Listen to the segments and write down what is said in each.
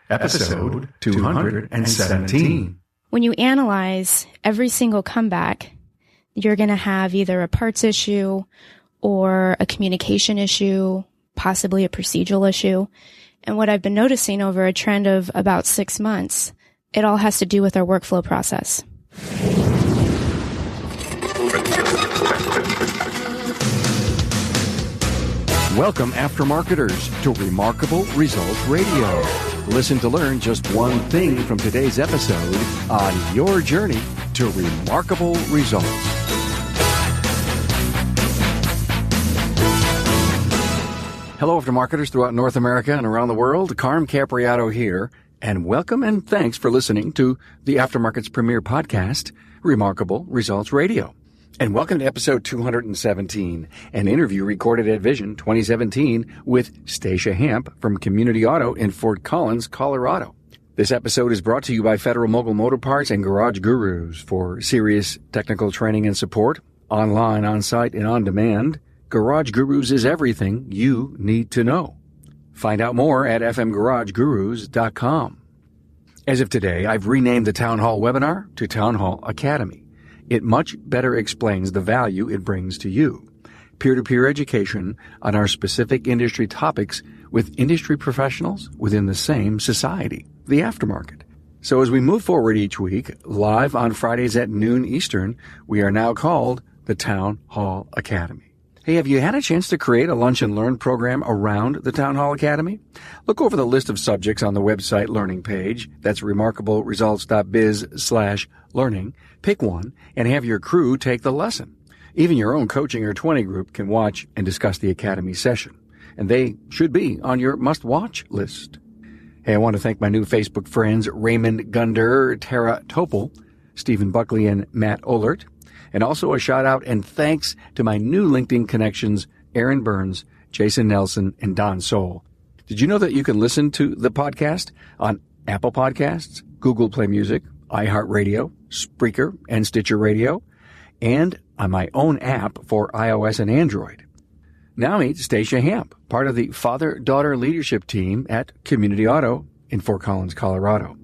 Episode 217. When you analyze every single comeback, you're going to have either a parts issue or a communication issue, possibly a procedural issue. And what I've been noticing over a trend of about 6 months, it all has to do with our workflow process. Welcome, aftermarketers, to Remarkable Results Radio. Listen to learn just one thing from today's episode on your journey to remarkable results. Hello, aftermarketers throughout North America and around the world. Carm Capriato here, and welcome and thanks for listening to the Aftermarket's premier podcast, Remarkable Results Radio. And welcome to episode 217, an interview recorded at Vision 2017 with Stacia Hamp from Community Auto in Fort Collins, Colorado. This episode is brought to you by Federal Mogul Motor Parts and Garage Gurus for serious technical training and support, online, on-site, and on-demand. Garage Gurus is everything you need to know. Find out more at fmgaragegurus.com. As of today, I've renamed the Town Hall webinar to Town Hall Academy. It much better explains the value it brings to you. Peer-to-peer education on our specific industry topics with industry professionals within the same society, the aftermarket. So as we move forward each week, live on Fridays at noon Eastern, we are now called the Town Hall Academy. Hey, have you had a chance to create a lunch and learn program around the Town Hall Academy? Look over the list of subjects on the website learning page. That's remarkableresults.biz/learning. Pick one and have your crew take the lesson. Even your own coaching or 20 group can watch and discuss the Academy session. And they should be on your must-watch list. Hey, I want to thank my new Facebook friends, Raymond Gunder, Tara Topol, Stephen Buckley, and Matt Ohlert. And also a shout out and thanks to my new LinkedIn connections, Aaron Burns, Jason Nelson, and Don Soul. Did you know that you can listen to the podcast on Apple Podcasts, Google Play Music, iHeartRadio, Spreaker, and Stitcher Radio, and on my own app for iOS and Android? Now meet Stacia Hamp, part of the father-daughter leadership team at Community Auto in Fort Collins, Colorado.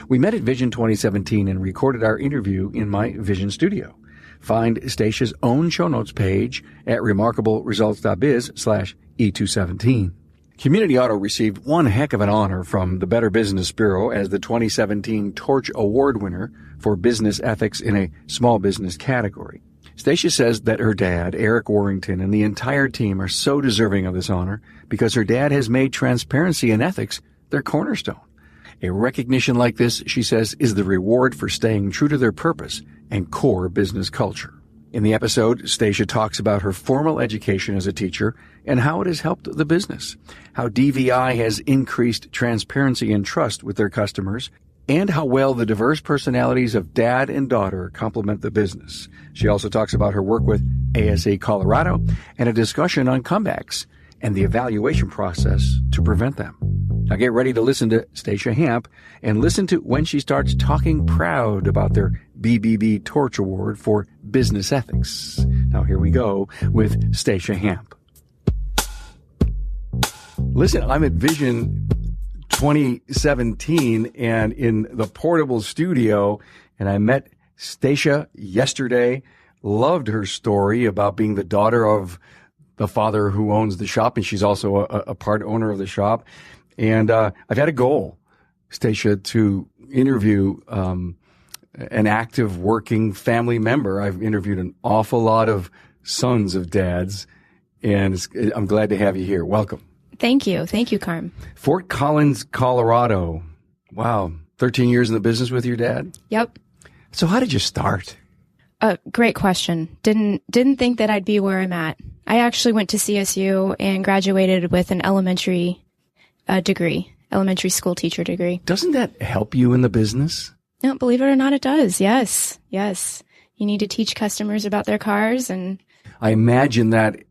We met at Vision 2017 and recorded our interview in my Vision studio. Find Stacia's own show notes page at remarkableresults.biz/E217. Community Auto received one heck of an honor from the Better Business Bureau as the 2017 Torch Award winner for business ethics in a small business category. Stacia says that her dad, Eric Warrington, and the entire team are so deserving of this honor because her dad has made transparency and ethics their cornerstone. A recognition like this, she says, is the reward for staying true to their purpose and core business culture. In the episode, Stacia talks about her formal education as a teacher and how it has helped the business, how DVI has increased transparency and trust with their customers, and how well the diverse personalities of dad and daughter complement the business. She also talks about her work with ASA Colorado and a discussion on comebacks and the evaluation process to prevent them. Now get ready to listen to Stacia Hamp and listen to when she starts talking proud about their BBB Torch Award for business ethics. Now here we go with Stacia Hamp. Listen, I'm at Vision 2017 and in the portable studio, and I met Stacia yesterday. Loved her story about being the daughter of the father who owns the shop, and she's also a part owner of the shop. And I've had a goal, Stacia, to interview an active working family member. I've interviewed an awful lot of sons of dads, and I'm glad to have you here. Welcome. Thank you. Thank you, Carm. Fort Collins, Colorado. Wow. 13 years in the business with your dad? Yep. So how did you start? Great question. Didn't think that I'd be where I'm at. I actually went to CSU and graduated with an elementary school teacher degree. Doesn't that help you in the business? No, believe it or not, it does. Yes. Yes. You need to teach customers about their cars, and I imagine that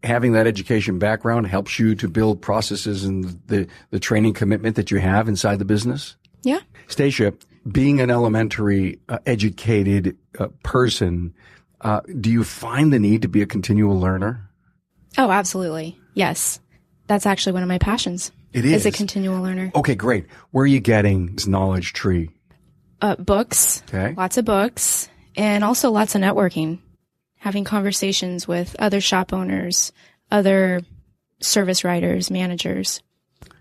having that education background helps you to build processes and the training commitment that you have inside the business. Yeah. Stacia, being an elementary educated person, do you find the need to be a continual learner? Oh, absolutely. Yes. That's actually one of my passions. It is a continual learner. Okay, great. Where are you getting this knowledge tree? Books. Okay. Lots of books. And also lots of networking. Having conversations with other shop owners, other service writers, managers.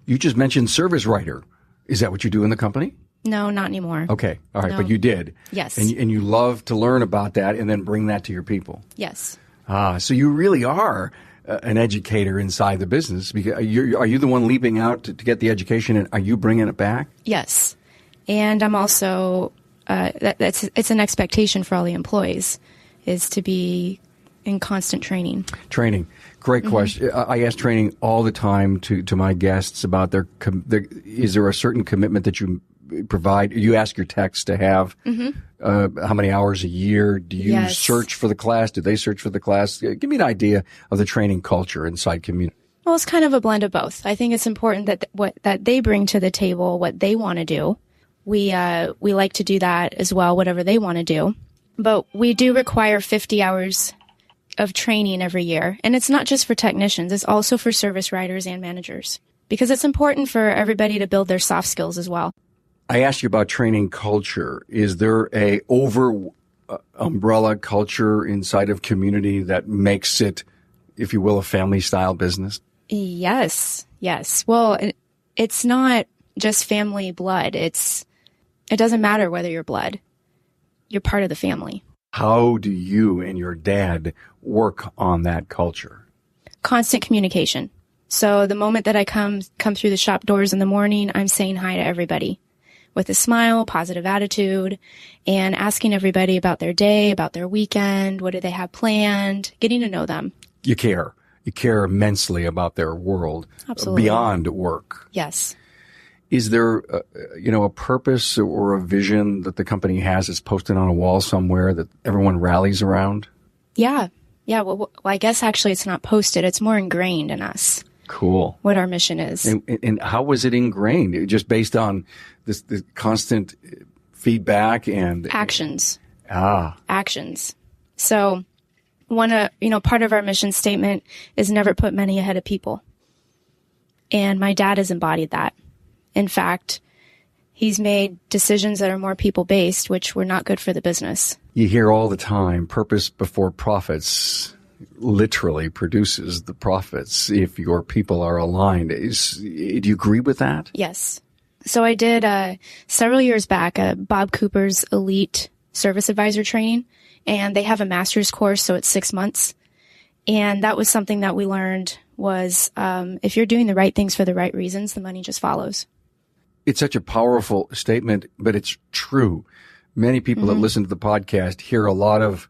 You just mentioned service writer. Is that what you do in the company? No, not anymore. Okay. All right. No. But you did. Yes. And you love to learn about that and then bring that to your people. Yes. So you really are an educator inside the business. Because are you the one leaping out to get the education, and are you bringing it back? Yes. And I'm also, it's an expectation for all the employees, is to be in constant training. Training. Great question. I ask training all the time to my guests about is there a certain commitment that you provide? You ask your techs to have how many hours a year? Do you search for the class? Do they search for the class? Give me an idea of the training culture inside community. Well, it's kind of a blend of both. I think it's important that that they bring to the table what they want to do. We like to do that as well, whatever they want to do. But we do require 50 hours of training every year. And it's not just for technicians. It's also for service writers and managers, because it's important for everybody to build their soft skills as well. I asked you about training culture. Is there a umbrella culture inside of community that makes it, if you will, a family style business? Yes. Yes. Well, it's not just family blood. It doesn't matter whether you're blood. You're part of the family. How do you and your dad work on that culture? Constant communication. So the moment that I come through the shop doors in the morning, I'm saying hi to everybody with a smile, positive attitude, and asking everybody about their day, about their weekend, what do they have planned, getting to know them. You care. You care immensely about their world. Absolutely. Beyond work. Yes. Is there, a purpose or a vision that the company has that's posted on a wall somewhere that everyone rallies around? Yeah. Yeah. Well, I guess actually it's not posted. It's more ingrained in us. Cool. What our mission is. And how was it ingrained? Just based on this constant feedback and actions. Actions. So part of our mission statement is never put money ahead of people. And my dad has embodied that. In fact, he's made decisions that are more people-based, which were not good for the business. You hear all the time, purpose before profits literally produces the profits if your people are aligned. Do you agree with that? Yes. So I did several years back Bob Cooper's Elite Service Advisor training, and they have a master's course, so it's 6 months. And that was something that we learned was if you're doing the right things for the right reasons, the money just follows. It's such a powerful statement, but it's true. Many people that listen to the podcast hear a lot of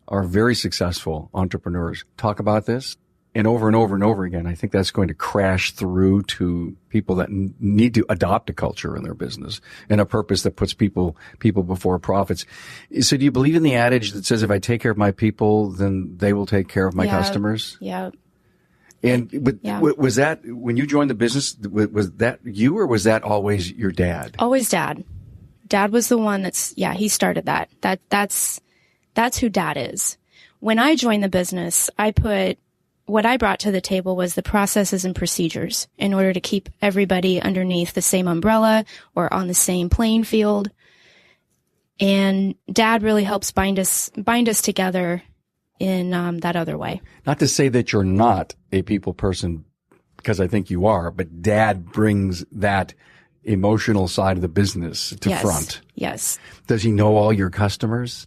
our very successful entrepreneurs talk about this, and over and over and over again. I think that's going to crash through to people that need to adopt a culture in their business and a purpose that puts people before profits. So do you believe in the adage that says, if I take care of my people, then they will take care of my customers? Yeah. And was that, when you joined the business, was that you, or was that always your dad? Always dad. Dad was the one he started that. That's who dad is. When I joined the business, what I brought to the table was the processes and procedures in order to keep everybody underneath the same umbrella or on the same playing field. And dad really helps bind us together in that other way. Not to say that you're not a people person, because I think you are, but dad brings that emotional side of the business to front. Yes. Does he know all your customers?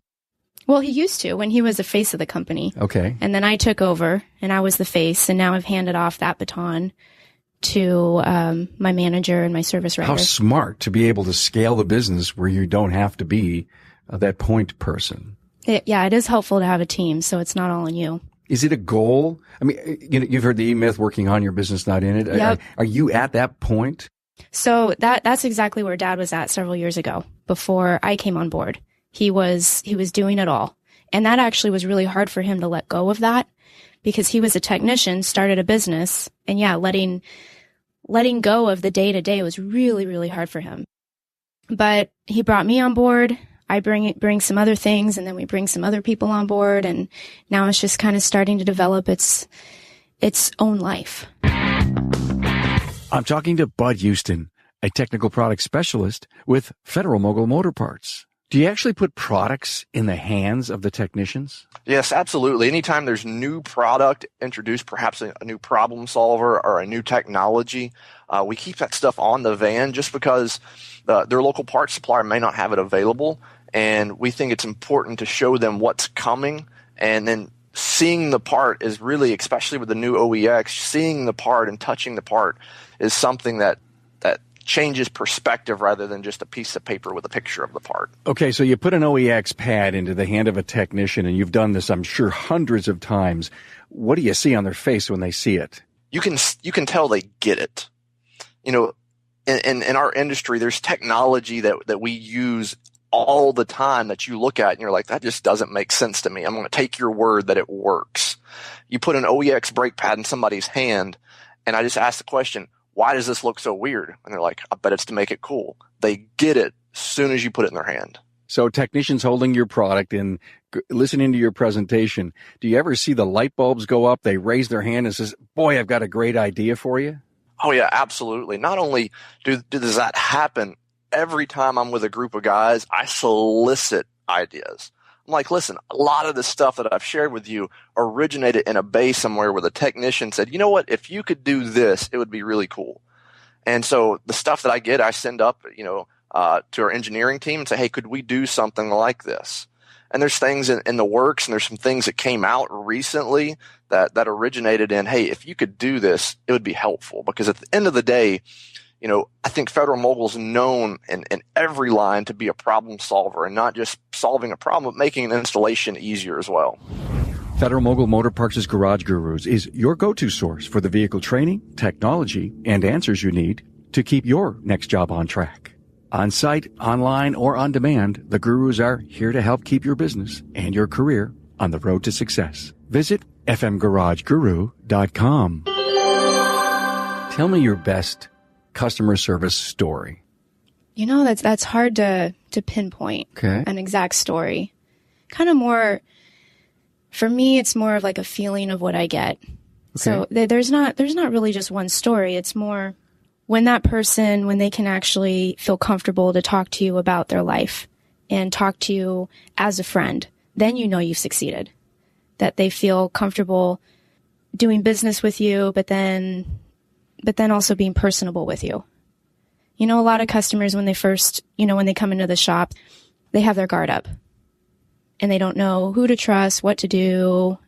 Well, he used to when he was the face of the company. Okay. And then I took over and I was the face, and now I've handed off that baton to my manager and my service writer. How smart to be able to scale the business where you don't have to be that point person. It is helpful to have a team, so it's not all on you. Is it a goal? I mean, you've heard the E-Myth, working on your business, not in it. Yep. Are you at that point? So that's exactly where dad was at several years ago before I came on board. He was doing it all. And that actually was really hard for him to let go of that, because he was a technician, started a business, and letting go of the day to day was really, really hard for him. But he brought me on board. I bring some other things, and then we bring some other people on board, and now it's just kind of starting to develop its own life. I'm talking to Bud Houston, a technical product specialist with Federal Mogul Motor Parts. Do you actually put products in the hands of the technicians? Yes, absolutely. Anytime there's new product introduced, perhaps a new problem solver or a new technology, we keep that stuff on the van just because their local parts supplier may not have it available. And we think it's important to show them what's coming. And then seeing the part is really, especially with the new OEX, seeing the part and touching the part is something that changes perspective rather than just a piece of paper with a picture of the part. Okay, so you put an OEX pad into the hand of a technician, and you've done this, I'm sure, hundreds of times. What do you see on their face when they see it? You can tell they get it. You know, in our industry, there's technology that we use all the time that you look at and you're like, that just doesn't make sense to me. I'm going to take your word that it works. You put an OEX brake pad in somebody's hand, and I just ask the question, why does this look so weird? And they're like, I bet it's to make it cool. They get it as soon as you put it in their hand. So technicians holding your product and listening to your presentation, do you ever see the light bulbs go up? They raise their hand and says, boy, I've got a great idea for you. Oh yeah, absolutely. Not only does that happen, every time I'm with a group of guys, I solicit ideas. I'm like, listen, a lot of the stuff that I've shared with you originated in a bay somewhere where the technician said, you know what, if you could do this, it would be really cool. And so the stuff that I get, I send up, to our engineering team and say, hey, could we do something like this? And there's things in the works, and there's some things that came out recently that originated in, hey, if you could do this, it would be helpful. Because at the end of the day, I think Federal Mogul's known in every line to be a problem solver, and not just solving a problem, but making an installation easier as well. Federal Mogul Motor Parts' Garage Gurus is your go-to source for the vehicle training, technology, and answers you need to keep your next job on track. On-site, online, or on demand, the Gurus are here to help keep your business and your career on the road to success. Visit fmgarageguru.com. Tell me your best customer service story. That's hard to pinpoint an exact story. Kind of more, for me, it's more of like a feeling of what I get. Okay. So there's not really just one story. It's more when they can actually feel comfortable to talk to you about their life and talk to you as a friend, then you've succeeded. That they feel comfortable doing business with you, but then also being personable with you. A lot of customers, when they first, when they come into the shop, they have their guard up and they don't know who to trust, what to do,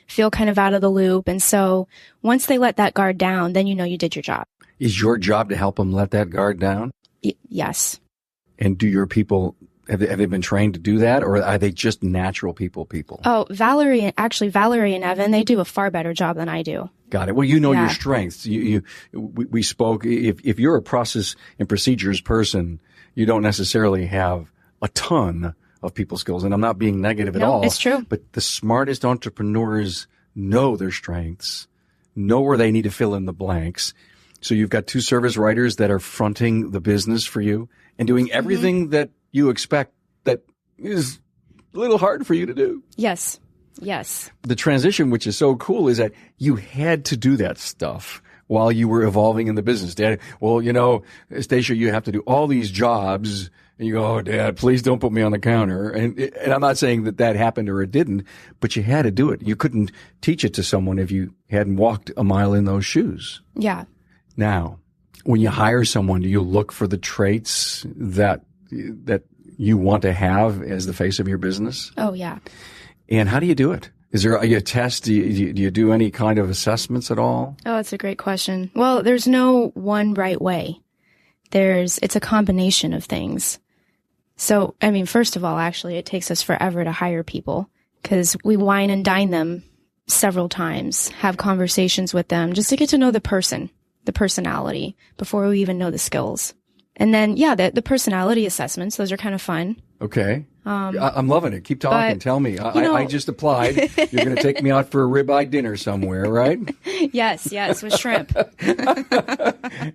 feel kind of out of the loop. And so once they let that guard down, then you did your job. Is your job to help them let that guard down? Yes. And do your people, have they been trained to do that, or are they just natural people? Oh, Valerie and Evan, they do a far better job than I do. Got it. Well, your strengths. We spoke. If you're a process and procedures person, you don't necessarily have a ton of people skills. And I'm not being negative at all. It's true. But the smartest entrepreneurs know their strengths, know where they need to fill in the blanks. So you've got two service writers that are fronting the business for you and doing everything that you expect that is a little hard for you to do. Yes. The transition, which is so cool, is that you had to do that stuff while you were evolving in the business. Dad, well, Stacia, you have to do all these jobs. And you go, oh, Dad, please don't put me on the counter. And I'm not saying that happened or it didn't, but you had to do it. You couldn't teach it to someone if you hadn't walked a mile in those shoes. Yeah. Now, when you hire someone, do you look for the traits that you want to have as the face of your business? Oh, yeah. And how do you do it? Is there a test? Do you do any kind of assessments at all? Oh, that's a great question. Well, there's no one right way. It's a combination of things. So, first of all, actually, it takes us forever to hire people because we wine and dine them several times, have conversations with them just to get to know the person, the personality, before we even know the skills. And then, the personality assessments, those are kind of fun. Okay. I'm loving it. Keep talking. Tell me. I just applied. You're going to take me out for a ribeye dinner somewhere, right? Yes, with shrimp.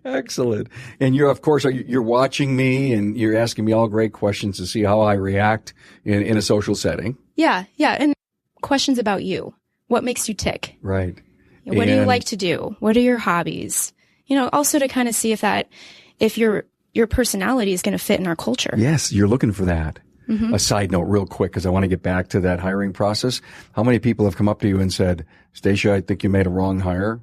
Excellent. And you're watching me and you're asking me all great questions to see how I react in a social setting. Yeah. And questions about you. What makes you tick? Right. What do you like to do? What are your hobbies? also to kind of see if your personality is going to fit in our culture. Yes, you're looking for that. A side note real quick, because I want to get back to that hiring process. How many people have come up to you and said, Stacia, I think you made a wrong hire?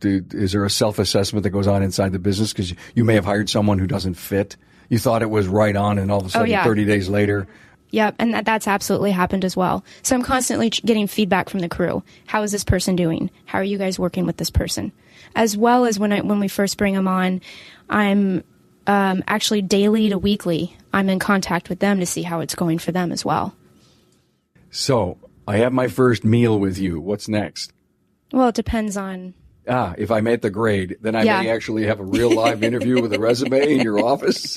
Is there a self-assessment that goes on inside the business? Because you may have hired someone who doesn't fit. You thought it was right on, and all of a sudden, 30 days later. Yep, and that's absolutely happened as well. So I'm constantly getting feedback from the crew. How is this person doing? How are you guys working with this person? As well as when we first bring them on, I'm actually daily to weekly, I'm in contact with them to see how it's going for them as well. So I have my first meal with you. What's next? Well, it depends on... if I make the grade, then I may actually have a real live interview with a resume in your office.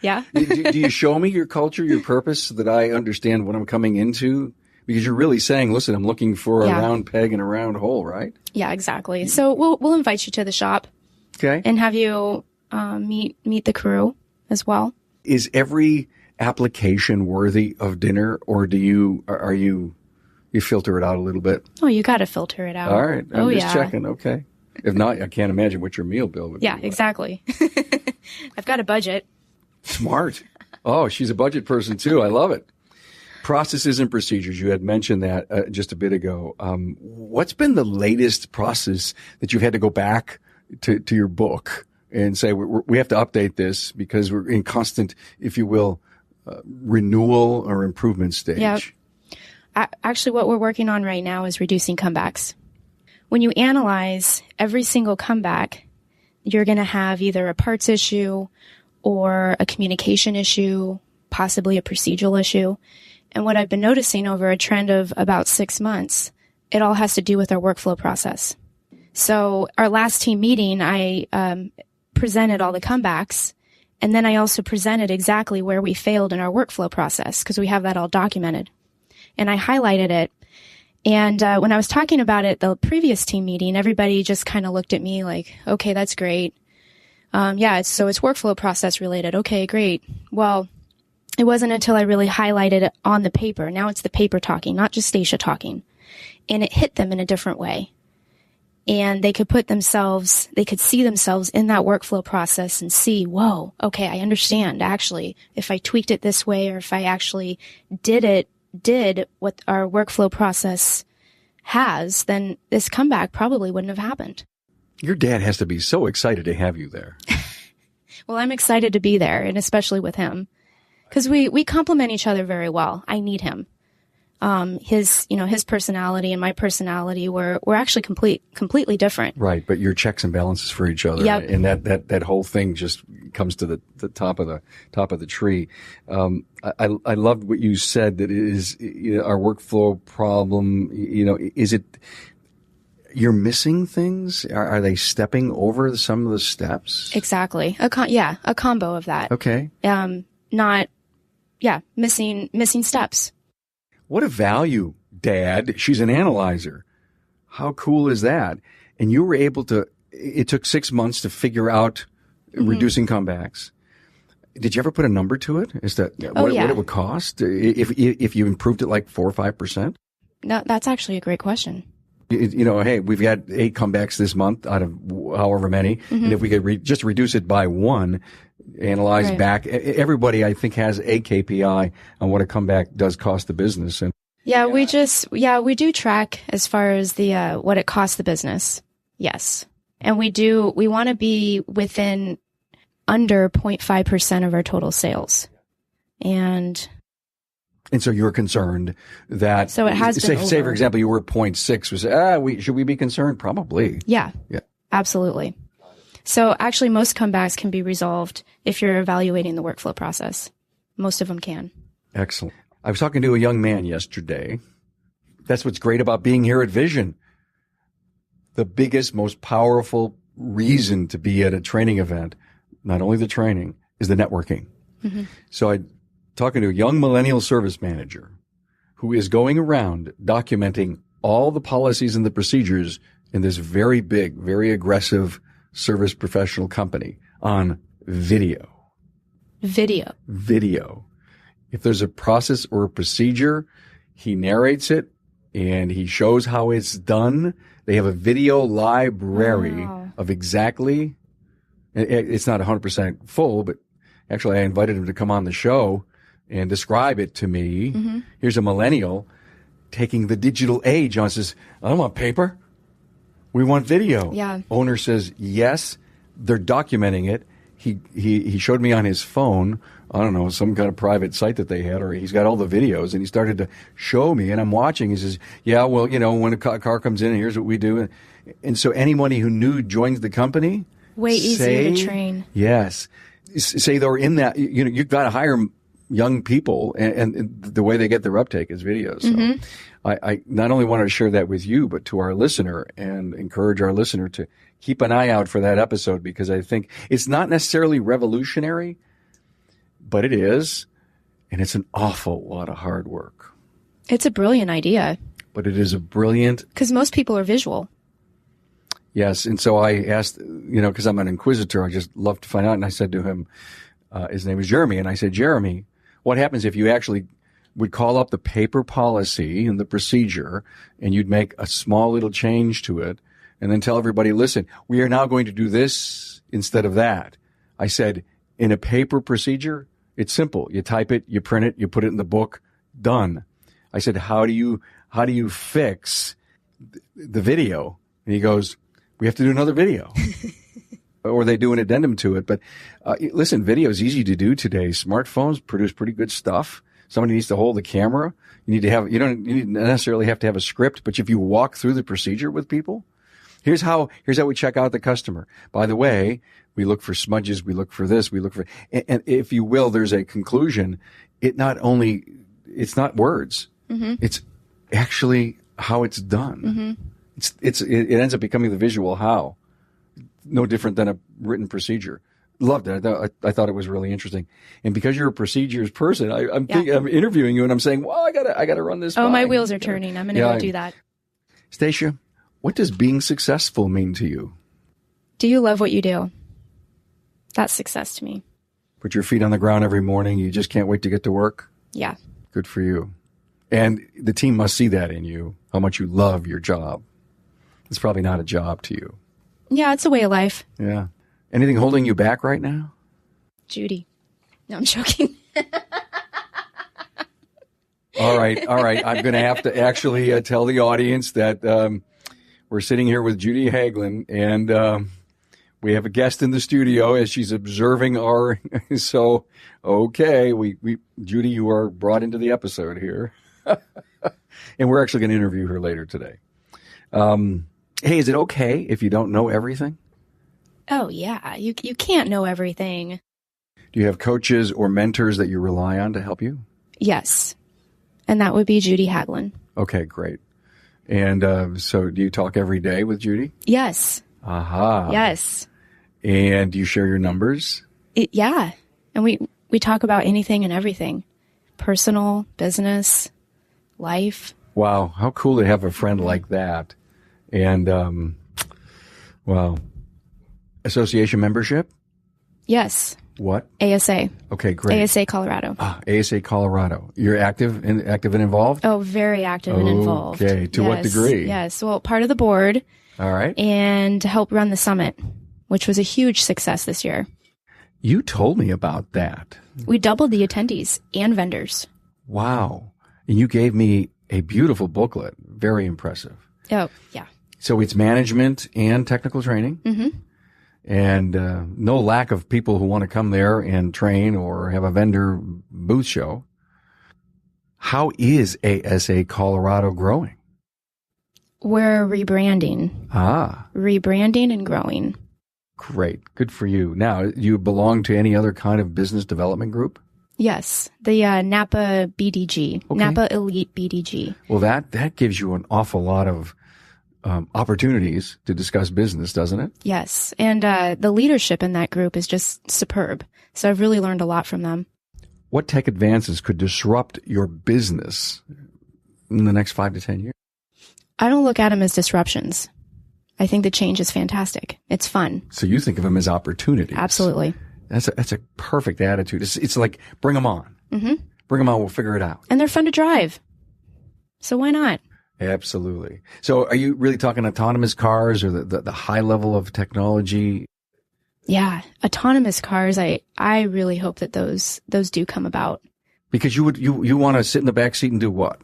Yeah. do you show me your culture, your purpose, so that I understand what I'm coming into? Because you're really saying, listen, I'm looking for a round peg in a round hole, right? Yeah, exactly. So we'll invite you to the shop. Okay. And have you meet the crew as well. Is every application worthy of dinner, or you filter it out a little bit? Oh, you got to filter it out. All right. I'm just checking. Okay. If not, I can't imagine what your meal bill would be. Yeah, exactly. I've got a budget. Smart. Oh, she's a budget person too. I love it. Processes and procedures. You had mentioned that just a bit ago. What's been the latest process that you've had to go back to your book and say, we have to update this because we're in constant, if you will, renewal or improvement stage? Yeah. Actually, what we're working on right now is reducing comebacks. When you analyze every single comeback, you're going to have either a parts issue or a communication issue, possibly a procedural issue. And what I've been noticing over a trend of about 6 months, it all has to do with our workflow process. So our last team meeting, I presented all the comebacks, and then I also presented exactly where we failed in our workflow process because we have that all documented. And I highlighted it. And when I was talking about it, the previous team meeting, everybody just kind of looked at me like, okay, that's great. So it's workflow process related. Okay, great. Well, it wasn't until I really highlighted it on the paper. Now it's the paper talking, not just Stacia talking. And it hit them in a different way. And they could see themselves in that workflow process and see, whoa, okay, I understand. Actually, if I tweaked it this way, or if I actually did what our workflow process has, then this comeback probably wouldn't have happened. Your dad has to be so excited to have you there. Well, I'm excited to be there, and especially with him, because we complement each other very well. I need him. His personality and my personality were actually completely different. Right, but you're checks and balances for each other. Yep. And that whole thing just comes to the top of the tree. I loved what you said, that it is our workflow problem. Is it you're missing things? Are they stepping over some of the steps? Exactly. A combo of that. Okay. Missing steps. What a value, Dad. She's an analyzer. How cool is that? And you were able to, it took 6 months to figure out reducing comebacks. Did you ever put a number to it? Is that what it would cost if you improved it like 4 or 5%? No, that's actually a great question. Hey, we've got 8 comebacks this month out of however many. And if we could just reduce it by 1, analyze back. Everybody, I think, has a KPI on what a comeback does cost the business. And we do track as far as the what it costs the business. Yes. And we want to be within under 0.5% of our total sales. And so you're concerned that, so it has been say for example, you were 0.6. Should we be concerned? Probably. Yeah. Absolutely. So actually most comebacks can be resolved if you're evaluating the workflow process. Most of them can. Excellent. I was talking to a young man yesterday. That's what's great about being here at Vision. The biggest, most powerful reason to be at a training event, not only the training, is the networking. So I talking to a young millennial service manager who is going around documenting all the policies and the procedures in this very big, very aggressive service professional company on video. If there's a process or a procedure, he narrates it and he shows how it's done. They have a video library Wow. of exactly, it's not 100% full, but actually I invited him to come on the show and describe it to me. Mm-hmm. Here's a millennial taking the digital age on, says, I don't want paper. We want video. Yeah. Owner says, yes. They're documenting it. He showed me on his phone, I don't know, some kind of private site that they had, or he's got all the videos, and he started to show me, and I'm watching. He says, yeah, well, when a car comes in, here's what we do. And so anybody who new joins the company. Way easier to train. Yes. Say they're in that, you've got to hire young people, and the way they get their uptake is videos. So Mm-hmm. I not only want to share that with you, but to our listener, and encourage our listener to keep an eye out for that episode, because I think it's not necessarily revolutionary, but it is, and it's an awful lot of hard work. It's a brilliant idea. But it is a brilliant. Because most people are visual. Yes, and so I asked, because I'm an inquisitor, I just love to find out, and I said to him, his name is Jeremy, and I said, Jeremy, what happens if you actually would call up the paper policy and the procedure, and you'd make a small little change to it, and then tell everybody, listen, we are now going to do this instead of that. I said, in a paper procedure, it's simple. You type it, you print it, you put it in the book, done. I said, how do you fix the video? And he goes, we have to do another video. Or they do an addendum to it. But listen, video is easy to do today. Smartphones produce pretty good stuff. Somebody needs to hold the camera. You don't necessarily have to have a script, but if you walk through the procedure with people, here's how we check out the customer. By the way, we look for smudges, we look for this, and if you will, there's a conclusion. It's not words. Mm-hmm. It's actually how it's done. Mm-hmm. It ends up becoming the visual how. No different than a written procedure. Loved it. I thought it was really interesting. And because you're a procedures person, I'm interviewing you, and I'm saying, well, I gotta run this. Oh, my wheels are turning. I'm going to go do that. Stacia, what does being successful mean to you? Do you love what you do? That's success to me. Put your feet on the ground every morning. You just can't wait to get to work. Yeah. Good for you. And the team must see that in you, how much you love your job. It's probably not a job to you. Yeah, it's a way of life. Yeah. Anything holding you back right now? Judy. No, I'm joking. All right. I'm going to have to actually tell the audience that we're sitting here with Judy Hagelin, and we have a guest in the studio as she's observing our. So, okay, Judy, you are brought into the episode here, and we're actually going to interview her later today. Hey, is it okay if you don't know everything? Oh, yeah. You can't know everything. Do you have coaches or mentors that you rely on to help you? Yes. And that would be Judy Hagelin. Okay, great. And so do you talk every day with Judy? Yes. Aha. Yes. And do you share your numbers? Yeah. And we talk about anything and everything. Personal, business, life. Wow. How cool to have a friend like that. And, wow. Association membership? Yes. What? ASA. Okay, great. ASA Colorado. ASA Colorado. You're active and involved? Oh, very active and involved. Okay. To what degree? Yes. Well, part of the board. All right. And to help run the summit, which was a huge success this year. You told me about that. We doubled the attendees and vendors. Wow. And you gave me a beautiful booklet. Very impressive. Oh, yeah. So it's management and technical training. Mm-hmm. And no lack of people who want to come there and train or have a vendor booth show. How is ASA Colorado growing? We're rebranding. Rebranding and growing. Great. Good for you. Now, do you belong to any other kind of business development group? Yes. The Napa BDG. Okay. Napa Elite BDG. Well, that gives you an awful lot of opportunities to discuss business, doesn't it? Yes. And the leadership in that group is just superb. So I've really learned a lot from them. What tech advances could disrupt your business in the next 5 to 10 years? I don't look at them as disruptions. I think the change is fantastic. It's fun. So you think of them as opportunities. Absolutely. That's a perfect attitude. It's like, bring them on. Mm-hmm. Bring them on. We'll figure it out. And they're fun to drive. So why not? Absolutely. So are you really talking autonomous cars or the high level of technology? Yeah, autonomous cars. I really hope that those do come about. Because you want to sit in the back seat and do what?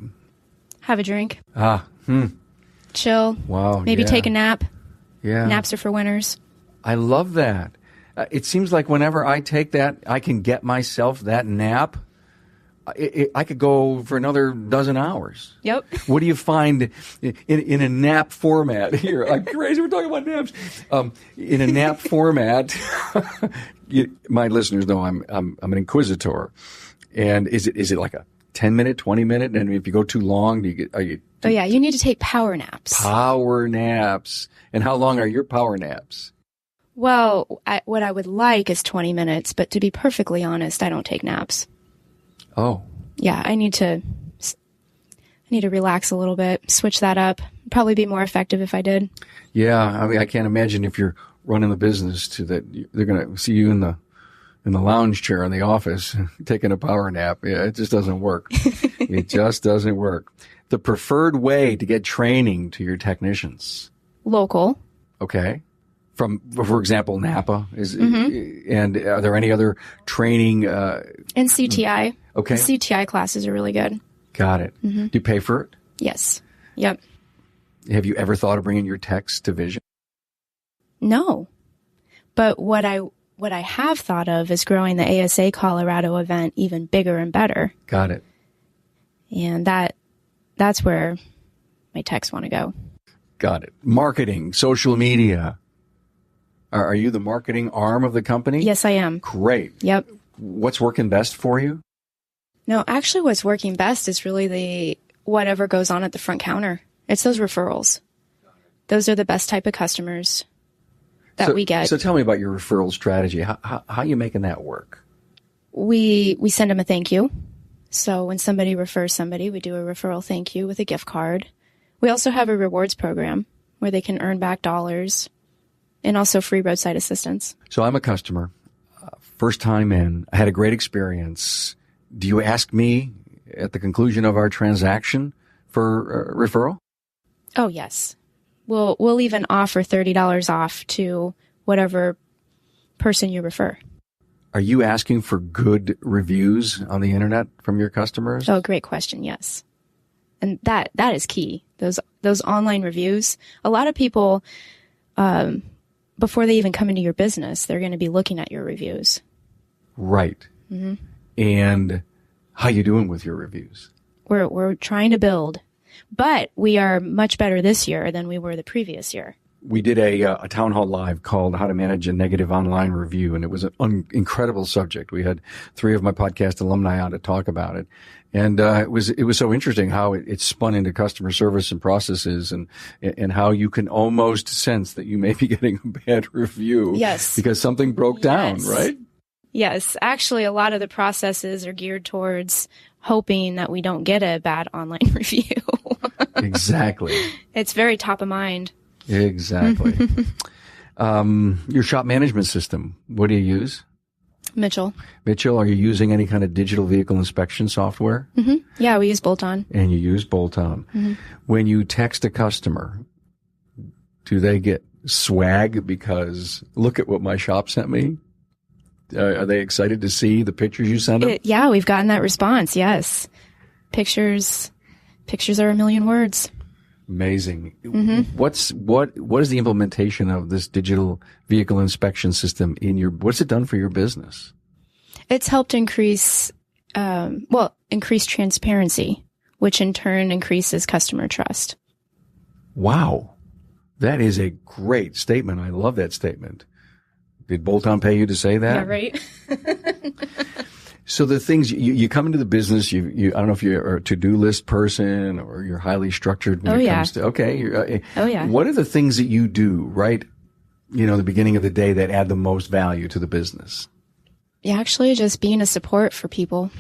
Have a drink. Wow. Chill. Maybe take a nap. Yeah. Naps are for winners. I love that. It seems like whenever I take that, I can get myself that nap. I could go for another dozen hours. Yep. What do you find in a nap format here? I'm crazy. We're talking about naps. In a nap format, my listeners know I'm an inquisitor. And is it like a 10-minute, 20-minute? And if you go too long, you need to take power naps. Power naps. And how long are your power naps? Well, what I would like is 20 minutes, but to be perfectly honest, I don't take naps. Oh. Yeah, I need to relax a little bit, switch that up. Probably be more effective if I did. Yeah, I mean, I can't imagine if you're running the business that they're going to see you in the lounge chair in the office taking a power nap. Yeah, it just doesn't work. It just doesn't work. The preferred way to get training to your technicians. Local. Okay. From, for example, Napa and are there any other training? And CTI. Okay. The CTI classes are really good. Got it. Do you pay for it? Yes. Yep. Have you ever thought of bringing your techs to Vision? No. But what I have thought of is growing the ASA Colorado event even bigger and better. Got it. And that's where my techs want to go. Got it. Marketing, social media. Are you the marketing arm of the company? Yes, I am. Great. Yep. What's working best for you? No, actually what's working best is really whatever goes on at the front counter. It's those referrals. Those are the best type of customers that we get. So tell me about your referral strategy. How are you making that work? We send them a thank you. So when somebody refers somebody, we do a referral thank you with a gift card. We also have a rewards program where they can earn back dollars and also free roadside assistance. So I'm a customer, first time in. I had a great experience. Do you ask me at the conclusion of our transaction for referral? Oh, yes. We'll even offer $30 off to whatever person you refer. Are you asking for good reviews on the internet from your customers? Oh, great question. Yes. And that is key. Those online reviews. A lot of people, before they even come into your business, they're going to be looking at your reviews. Right. Mm-hmm. And how you doing with your reviews? We're trying to build, but we are much better this year than we were the previous year. We did a town hall live called How to Manage a Negative Online Review, and it was an incredible subject. We had 3 of my podcast alumni on to talk about it. And it was so interesting how it spun into customer service and processes and how you can almost sense that you may be getting a bad review. Yes. Because something broke down, right? Yes. Actually, a lot of the processes are geared towards hoping that we don't get a bad online review. Exactly. It's very top of mind. Exactly. Your shop management system, what do you use? Mitchell, are you using any kind of digital vehicle inspection software? Mm-hmm. Yeah, we use Bolt-On. And you use Bolt-On. Mm-hmm. When you text a customer, do they get swag because look at what my shop sent me? Are they excited to see the pictures you send them? Yeah, we've gotten that response. Yes. Pictures are a million words. Amazing. Mm-hmm. What is the implementation of this digital vehicle inspection system what's it done for your business? It's helped increase transparency, which in turn increases customer trust. Wow. That is a great statement. I love that statement. Did Bolt-On pay you to say that? Yeah, right. So the things you come into the business, you I don't know if you're a to-do list person or you're highly structured when it comes to, okay. Oh yeah. What are the things that you do right, the beginning of the day that add the most value to the business? Yeah, actually just being a support for people.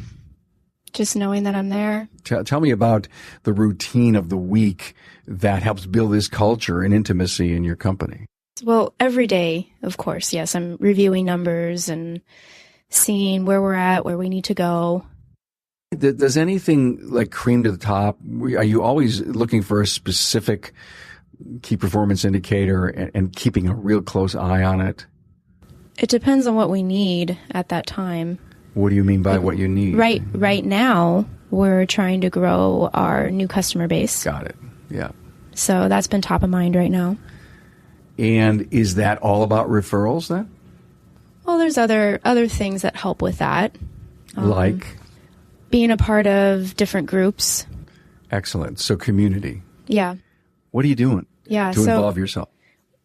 Just knowing that I'm there. Tell me about the routine of the week that helps build this culture and intimacy in your company. Well, every day, of course, yes, I'm reviewing numbers and seeing where we're at, where we need to go. Does anything like cream to the top? Are you always looking for a specific key performance indicator and keeping a real close eye on it? It depends on what we need at that time. What do you mean by what you need? Right now, we're trying to grow our new customer base. Got it. Yeah. So that's been top of mind right now. And is that all about referrals then? Well, there's other things that help with that. Like? Being a part of different groups. Excellent. So community. Yeah. What are you doing to involve yourself?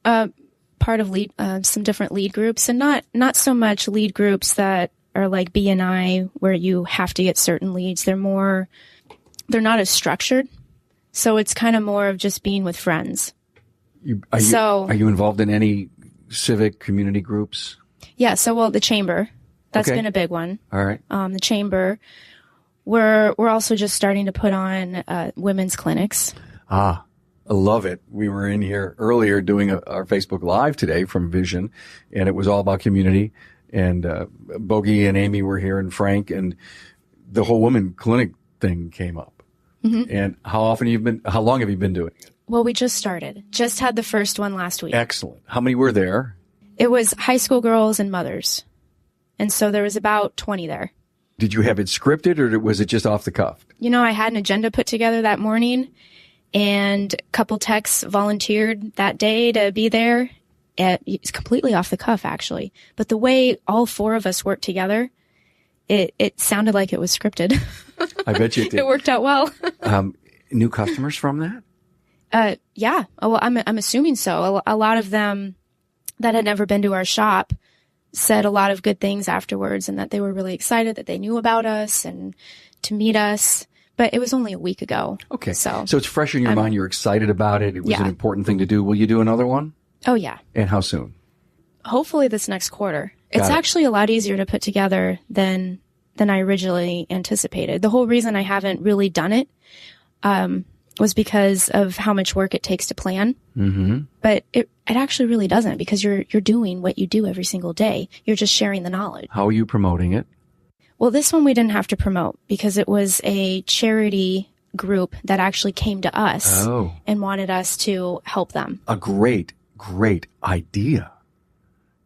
Part of some different lead groups, and not so much lead groups that are like B&I where you have to get certain leads. They're not as structured. So it's kind of more of just being with friends. Are you involved in any civic community groups? Yeah. So, the chamber, that's been a big one. All right. The chamber, we're also just starting to put on women's clinics. I love it. We were in here earlier doing our Facebook Live today from Vision, and it was all about community. And Bogey and Amy were here, and Frank, and the whole women clinic thing came up. Mm-hmm. And how long have you been doing it? Well, we just started. Just had the first one last week. Excellent. How many were there? It was high school girls and mothers. And so there was about 20 there. Did you have it scripted, or was it just off the cuff? I had an agenda put together that morning, and a couple techs volunteered that day to be there. It's completely off the cuff, actually. But the way all four of us worked together, it sounded like it was scripted. I bet you it did. It worked out well. New customers from that? Yeah. Well, I'm assuming so. A lot of them that had never been to our shop said a lot of good things afterwards, and that they were really excited that they knew about us and to meet us. But it was only a week ago. Okay. So it's fresh in your mind. You're excited about it. It was an important thing to do. Will you do another one? Oh, yeah. And how soon? Hopefully this next quarter. It's actually a lot easier to put together than I originally anticipated. The whole reason I haven't really done it was because of how much work it takes to plan. Mm-hmm. But it actually really doesn't, because you're doing what you do every single day. You're just sharing the knowledge. How are you promoting it? Well, this one we didn't have to promote because it was a charity group that actually came to us and wanted us to help them. A great idea.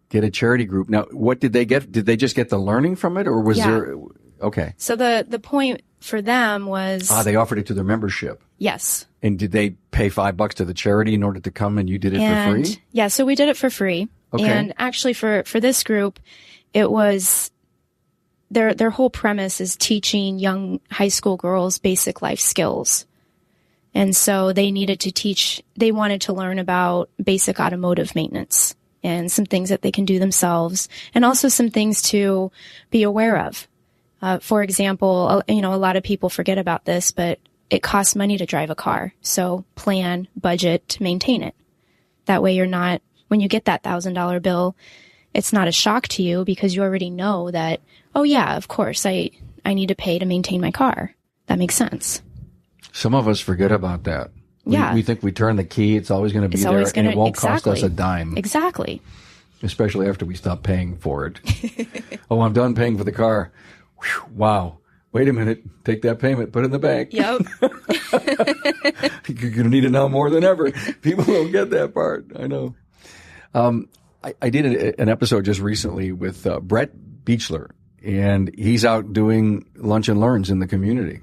Get a charity group. Now, what did they get? Did they just get the learning from it, or was there? Okay. So the point for them was they offered it to their membership. Yes. And did they pay $5 to the charity in order to come, and you did it for free? Yeah. So we did it for free. Okay. And actually, for this group, it was their whole premise is teaching young high school girls basic life skills. And so they wanted to learn about basic automotive maintenance and some things that they can do themselves, and also some things to be aware of. For example, a lot of people forget about this, but it costs money to drive a car. So plan, budget to maintain it. That way when you get that $1,000 bill, it's not a shock to you, because you already know that, oh yeah, of course, I need to pay to maintain my car. That makes sense. Some of us forget about that. We think we turn the key, it's always going to be there, and it won't cost us a dime. Exactly. Especially after we stop paying for it. Oh, I'm done paying for the car. Whew, wow. Wait a minute. Take that payment, put it in the bank. Yep. You're going to need it now more than ever. People don't get that part. I know. I did an episode just recently with Brett Beechler, and he's out doing lunch and learns in the community.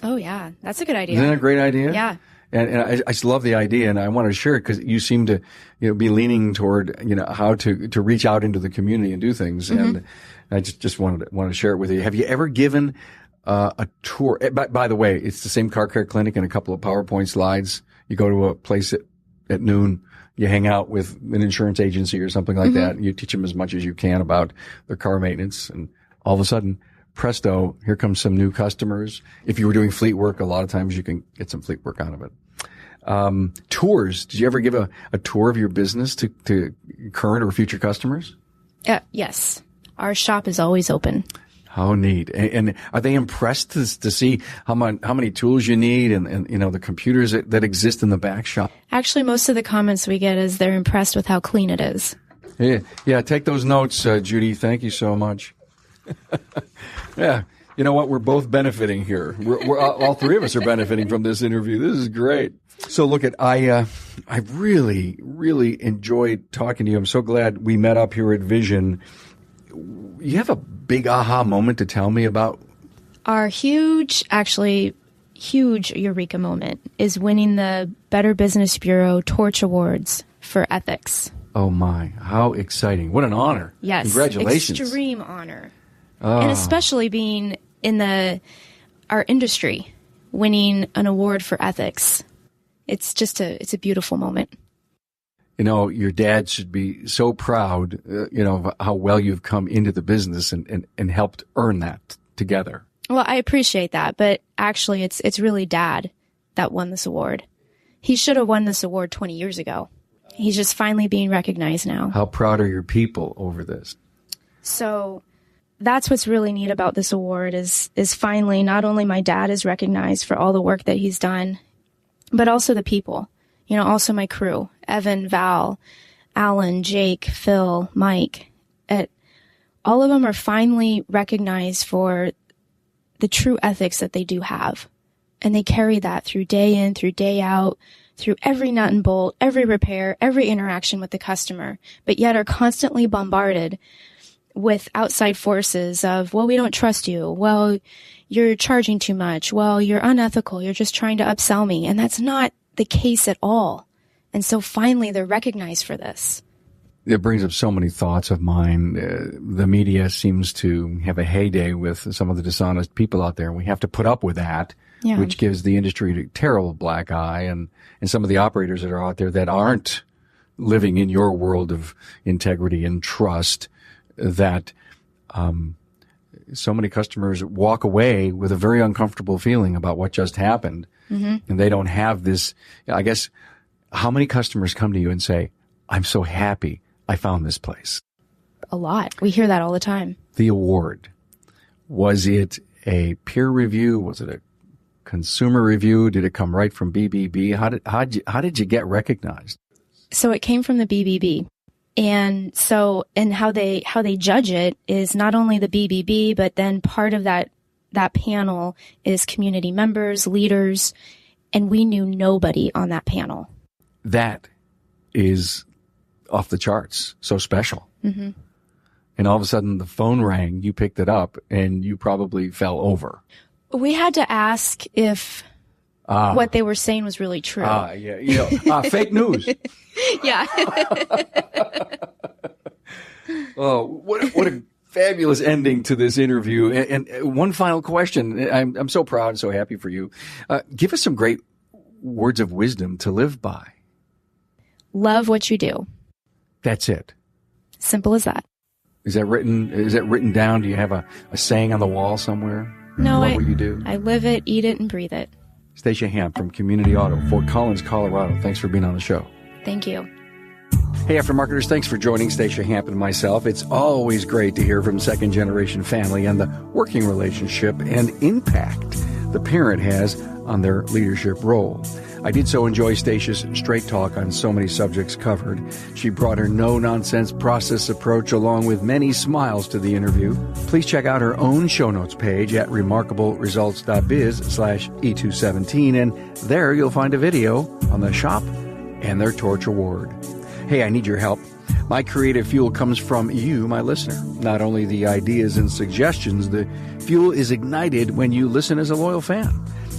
Oh, yeah. That's a good idea. Isn't that a great idea? Yeah. And I just love the idea, and I want to share it because you seem to, be leaning toward, how to reach out into the community and do things. Mm-hmm. And I just wanted to share it with you. Have you ever given a tour? By the way, it's the same car care clinic and a couple of PowerPoint slides. You go to a place at noon. You hang out with an insurance agency or something like that. And you teach them as much as you can about their car maintenance, and all of a sudden, presto, here comes some new customers. If you were doing fleet work, a lot of times you can get some fleet work out of it. Tours. Did you ever give a tour of your business to current or future customers? Yes. Our shop is always open. How neat. And are they impressed to see how many tools you need and the computers that exist in the back shop? Actually, most of the comments we get is they're impressed with how clean it is. Yeah. Take those notes, Judy. Thank you so much. Yeah. You know what? We're both benefiting here. We're all three of us are benefiting from this interview. This is great. So look I really, really enjoyed talking to you. I'm so glad we met up here at Vision. You have a big aha moment to tell me about? Our huge eureka moment is winning the Better Business Bureau Torch Awards for ethics. Oh my, how exciting. What an honor. Yes. Congratulations. Extreme honor. And especially being in our industry, winning an award for ethics. It's a beautiful moment. You know, your dad should be so proud, of how well you've come into the business and helped earn that together. Well, I appreciate that, but actually it's really Dad that won this award. He should have won this award 20 years ago. He's just finally being recognized now. How proud are your people over this? So that's what's really neat about this award is finally not only my dad is recognized for all the work that he's done, but also the people, also my crew, Evan, Val, Alan, Jake, Phil, Mike. All of them are finally recognized for the true ethics that they do have. And they carry that through day in, through day out, through every nut and bolt, every repair, every interaction with the customer, but yet are constantly bombarded with outside forces of, well, we don't trust you. Well, you're charging too much. Well, you're unethical. You're just trying to upsell me. And that's not the case at all. And so finally they're recognized for this. It brings up so many thoughts of mine. The media seems to have a heyday with some of the dishonest people out there. We have to put up with that, which gives the industry a terrible black eye. And some of the operators that are out there that aren't living in your world of integrity and trust, that so many customers walk away with a very uncomfortable feeling about what just happened. Mm-hmm. And they don't have this, I guess, how many customers come to you and say, I'm so happy I found this place? A lot. We hear that all the time. The award, was it a peer review? Was it a consumer review? Did it come right from BBB? How did you get recognized? So it came from the BBB. And how they judge it is not only the BBB, but then part of that panel is community members, leaders, and we knew nobody on that panel. That is off the charts, so special. Mm-hmm. And all of a sudden the phone rang, you picked it up, and you probably fell over. We had to ask if what they were saying was really true. Fake news. Yeah. Oh, what a fabulous ending to this interview. And one final question. I'm so proud and so happy for you. Give us some great words of wisdom to live by. Love what you do. That's it. Simple as that. Is that written down? Do you have a saying on the wall somewhere? No, what you do? I live it, eat it, and breathe it. Stacia Hamp from Community Auto, Fort Collins, Colorado. Thanks for being on the show. Thank you. Hey, Aftermarketers, thanks for joining Stacia Hamp and myself. It's always great to hear from second-generation family and the working relationship and impact the parent has on their leadership role. I did so enjoy Stacia's straight talk on so many subjects covered. She brought her no-nonsense process approach along with many smiles to the interview. Please check out her own show notes page at remarkableresults.biz/E217, and there you'll find a video on the shop and their Torch Award. Hey, I need your help. My creative fuel comes from you, my listener. Not only the ideas and suggestions, the fuel is ignited when you listen as a loyal fan.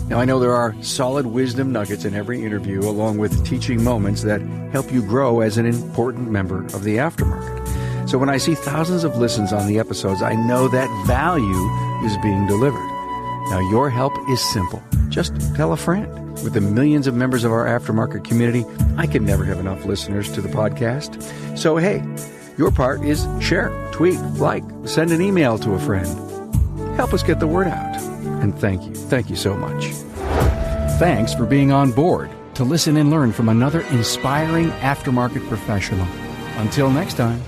Now, I know there are solid wisdom nuggets in every interview, along with teaching moments that help you grow as an important member of the aftermarket. So when I see thousands of listens on the episodes, I know that value is being delivered. Now, your help is simple. Just tell a friend. With the millions of members of our aftermarket community, I can never have enough listeners to the podcast. So, hey, your part is share, tweet, like, send an email to a friend. Help us get the word out. And thank you. Thank you so much. Thanks for being on board to listen and learn from another inspiring aftermarket professional. Until next time.